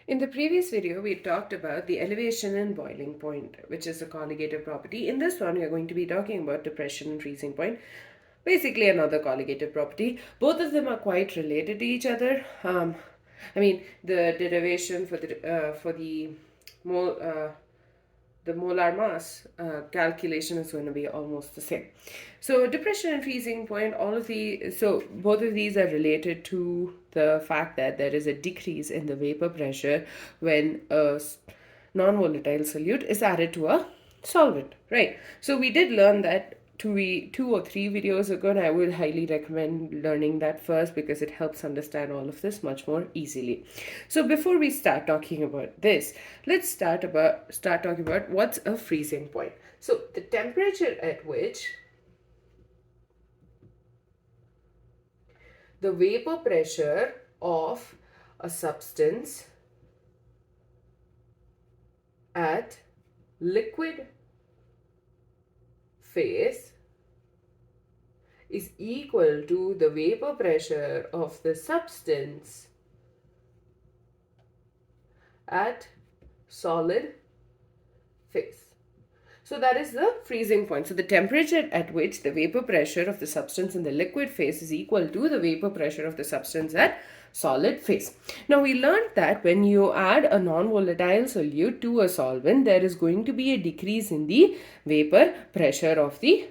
In the previous video, we talked about the elevation and boiling point, which is a colligative property. In this one, we are going to be talking about depression and freezing point, basically another colligative property. Both of them are quite related to each other. The derivation for the molar mass calculation is going to be almost the same. So depression and freezing point, both of these are related to the fact that there is a decrease in the vapor pressure when a non-volatile solute is added to a solvent, right? So we did learn that two or three videos ago, and I would highly recommend learning that first because it helps understand all of this much more easily. So before we start talking about this, let's start talking about what's a freezing point. So the temperature at which the vapor pressure of a substance at liquid phase is equal to the vapor pressure of the substance at solid phase. So that is the freezing point. So the temperature at which the vapor pressure of the substance in the liquid phase is equal to the vapor pressure of the substance at solid phase. Now we learned that when you add a non-volatile solute to a solvent, there is going to be a decrease in the vapor pressure of the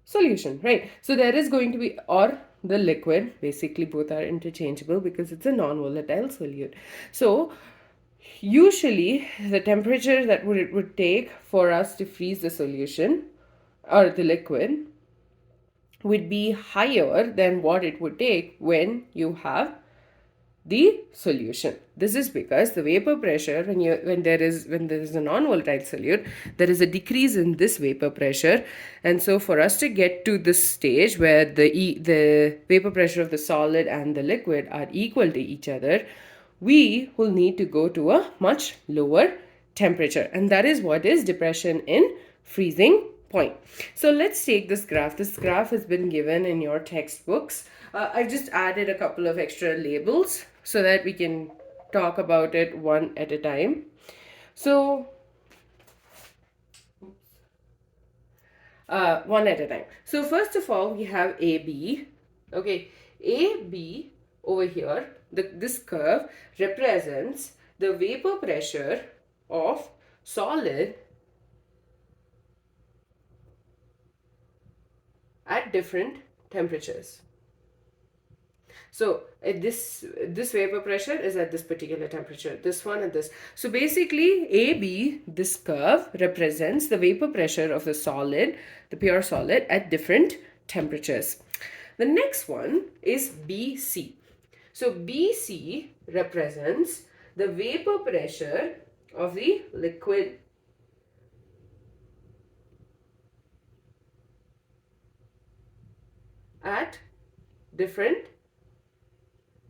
solution, right? So there is going to be, or the liquid, basically both are interchangeable because it's a non-volatile solute. So usually the temperature that it would take for us to freeze the solution or the liquid would be higher than what it would take when you have the solution. This is because the vapor pressure when there is a non-volatile solute, there is a decrease in this vapor pressure, and so for us to get to this stage where the vapor pressure of the solid and the liquid are equal to each other, we will need to go to a much lower temperature, and that is what is depression in freezing point. So let's take this graph. This graph has been given in your textbooks. I've just added a couple of extra labels so that we can talk about it one at a time. So one at a time. So first of all, we have AB. Okay, AB over here, this curve represents the vapor pressure of solid at different temperatures. So this vapor pressure is at this particular temperature, this one and this. So basically AB, this curve represents the vapor pressure of the solid, the pure solid at different temperatures. The next one is BC. So BC represents the vapor pressure of the liquid at different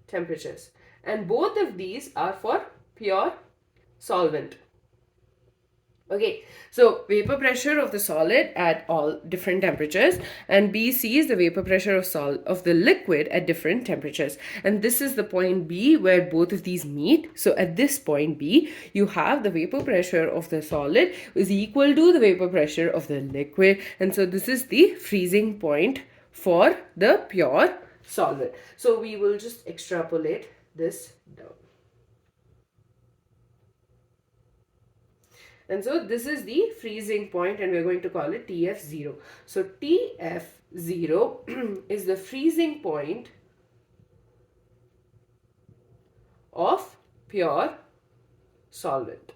temperatures, and both of these are for pure solvent. Okay, so vapor pressure of the solid at all different temperatures, and BC is the vapor pressure of the liquid at different temperatures. And this is the point B where both of these meet. So at this point B, you have the vapor pressure of the solid is equal to the vapor pressure of the liquid, and so this is the freezing point for the pure solvent. So we will just extrapolate this down. And so this is the freezing point, and we're going to call it TF0. So TF0 is the freezing point of pure solvent.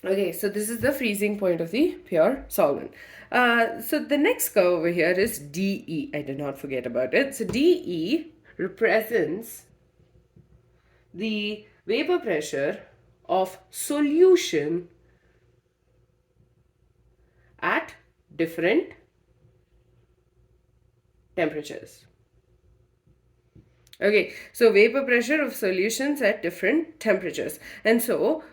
Okay, so this is the freezing point of the pure solvent. So the next curve over here is DE. I did not forget about it. So DE represents the vapor pressure of solution at different temperatures. Okay, so vapor pressure of solutions at different temperatures. And so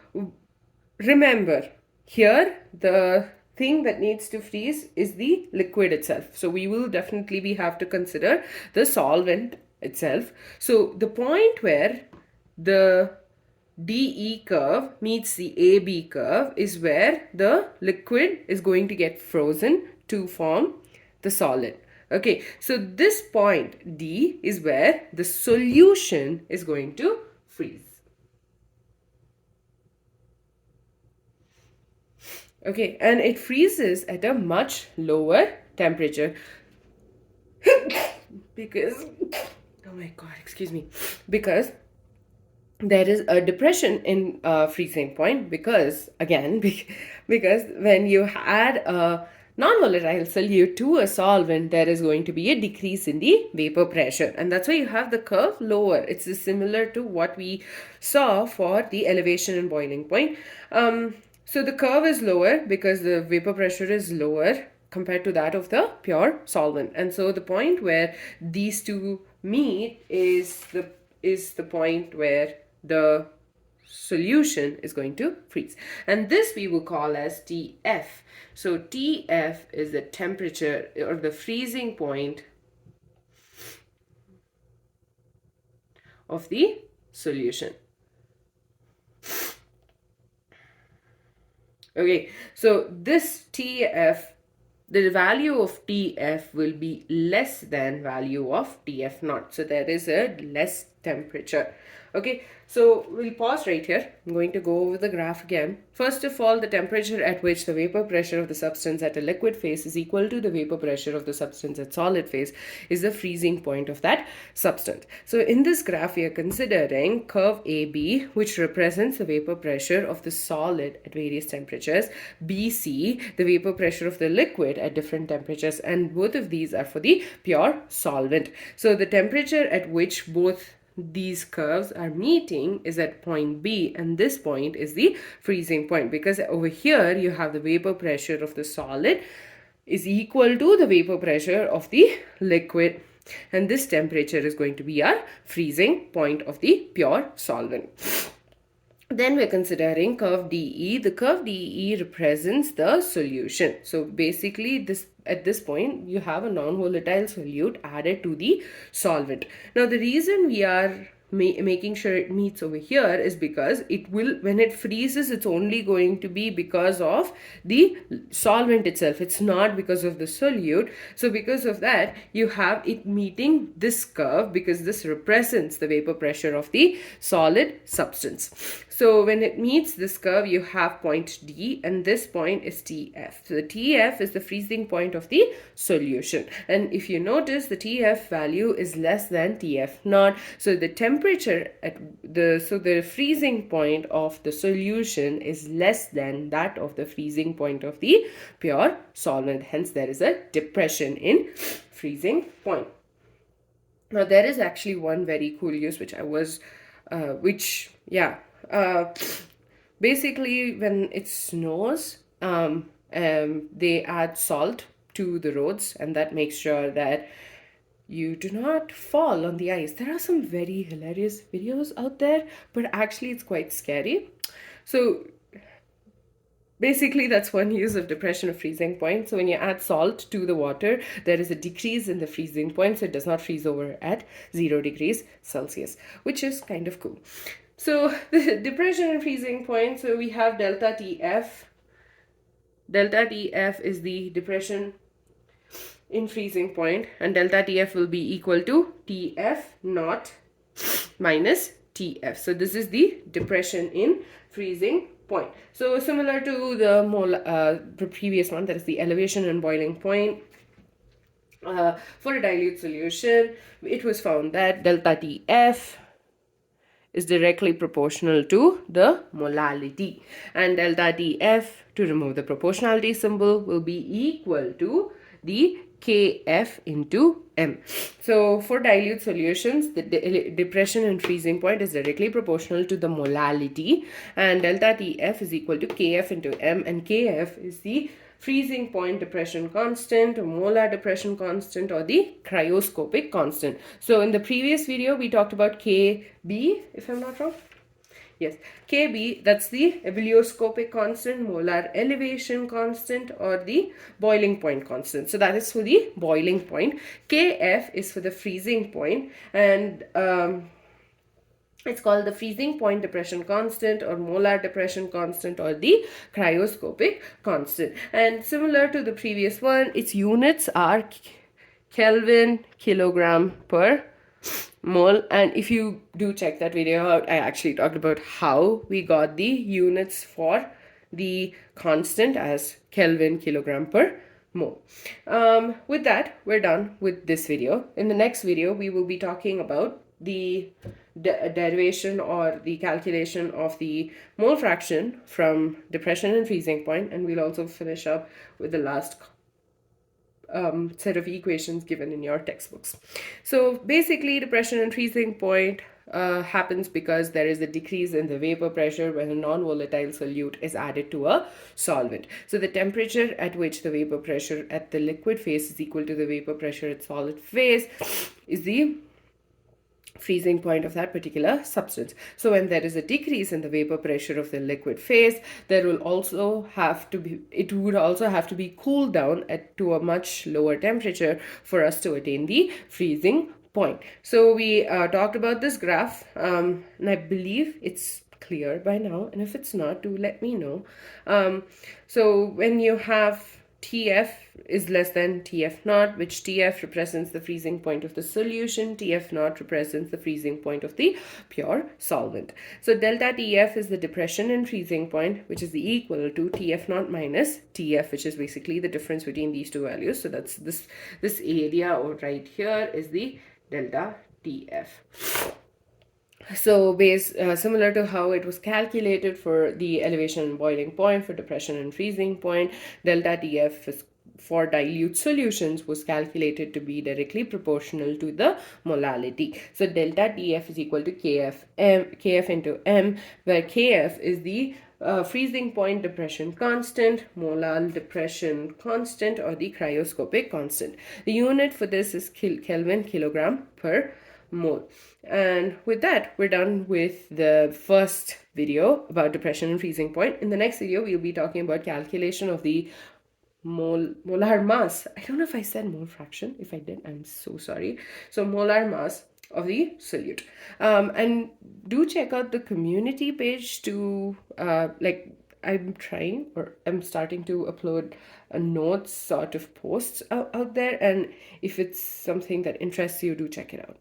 remember, here the thing that needs to freeze is the liquid itself. So we will definitely have to consider the solvent itself. So the point where the DE curve meets the AB curve is where the liquid is going to get frozen to form the solid. Okay, so this point D is where the solution is going to freeze. Okay, and it freezes at a much lower temperature because, oh my god, excuse me, because there is a depression in freezing point because, again, because when you add a non-volatile solute to a solvent, there is going to be a decrease in the vapor pressure, and that's why you have the curve lower. It's similar to what we saw for the elevation and boiling point. So the curve is lower because the vapor pressure is lower compared to that of the pure solvent, and so the point where these two meet is the point where the solution is going to freeze, and this we will call as TF. So TF is the temperature or the freezing point of the solution. Okay, so this TF, the value of TF will be less than value of TF naught. So there is a less temperature. Okay, so we'll pause right here. I'm going to go over the graph again. First of all, the temperature at which the vapor pressure of the substance at a liquid phase is equal to the vapor pressure of the substance at solid phase is the freezing point of that substance. So in this graph, we are considering curve AB, which represents the vapor pressure of the solid at various temperatures, BC, the vapor pressure of the liquid at different temperatures, and both of these are for the pure solvent. So the temperature at which both these curves are meeting is at point B, and this point is the freezing point, because over here you have the vapor pressure of the solid is equal to the vapor pressure of the liquid, and this temperature is going to be our freezing point of the pure solvent. Then we're considering curve DE. The curve DE represents the solution. So basically at this point you have a non-volatile solute added to the solvent. Now the reason we are making sure it meets over here is because it will, when it freezes, it's only going to be because of the solvent itself. It's not because of the solute. So because of that, you have it meeting this curve, because this represents the vapor pressure of the solid substance. So when it meets this curve, you have point D, and this point is TF. So the TF is the freezing point of the solution. And if you notice, the TF value is less than TF naught. So the temperature at the freezing point of the solution is less than that of the freezing point of the pure solvent. Hence, there is a depression in freezing point. Now, there is actually one very cool use which I was, basically when it snows, they add salt to the roads, and that makes sure that you do not fall on the ice. There are some very hilarious videos out there, but actually it's quite scary. So basically, that's one use of depression of freezing point. So when you add salt to the water, there is a decrease in the freezing point, so it does not freeze over at 0 degrees Celsius, which is kind of cool. So the depression and freezing point, so we have delta TF. Delta TF is the depression in freezing point, and delta TF will be equal to TF naught minus TF. So this is the depression in freezing point. So similar to the previous one, that is the elevation and boiling point. For a dilute solution, it was found that delta TF is directly proportional to the molality, and delta TF, to remove the proportionality symbol, will be equal to the Kf into M. So for dilute solutions, the depression and freezing point is directly proportional to the molality, and delta Tf is equal to Kf into M, and Kf is the freezing point depression constant, or molar depression constant, or the cryoscopic constant. So in the previous video, we talked about Kb, if I'm not wrong. Yes, Kb, that's the ebullioscopic constant, molar elevation constant, or the boiling point constant. So that is for the boiling point. Kf is for the freezing point, and it's called the freezing point depression constant or molar depression constant or the cryoscopic constant. And similar to the previous one, its units are Kelvin, kilogram per mole. And if you do check that video out, I actually talked about how we got the units for the constant as Kelvin, kilogram per mole. With that, we're done with this video. In the next video, we will be talking about the derivation or the calculation of the mole fraction from depression and freezing point, and we'll also finish up with the last set of equations given in your textbooks. So basically, depression and freezing point happens because there is a decrease in the vapor pressure when a non-volatile solute is added to a solvent. So the temperature at which the vapor pressure at the liquid phase is equal to the vapor pressure at solid phase is the freezing point of that particular substance. So when there is a decrease in the vapor pressure of the liquid phase, there will also have to be, it would also have to be cooled down to a much lower temperature for us to attain the freezing point. So we talked about this graph, and I believe it's clear by now, and if it's not, do let me know. So when you have Tf is less than Tf naught, which Tf represents the freezing point of the solution, Tf naught represents the freezing point of the pure solvent. So delta Tf is the depression and freezing point, which is equal to Tf naught minus Tf, which is basically the difference between these two values. So that's this area right here is the delta Tf. So similar to how it was calculated for the elevation and boiling point, for depression and freezing point, delta Tf for dilute solutions was calculated to be directly proportional to the molality. So delta Tf is equal to Kf into m, where Kf is the freezing point depression constant, molar depression constant, or the cryoscopic constant. The unit for this is Kelvin, kilogram per mole. And with that, we're done with the first video about depression and freezing point. In the next video, we'll be talking about calculation of the molar mass. I don't know if I said mole fraction. If I did, I'm so sorry. So molar mass of the solute. And do check out the community page to I'm starting to upload a notes sort of posts out there, and if it's something that interests you, do check it out.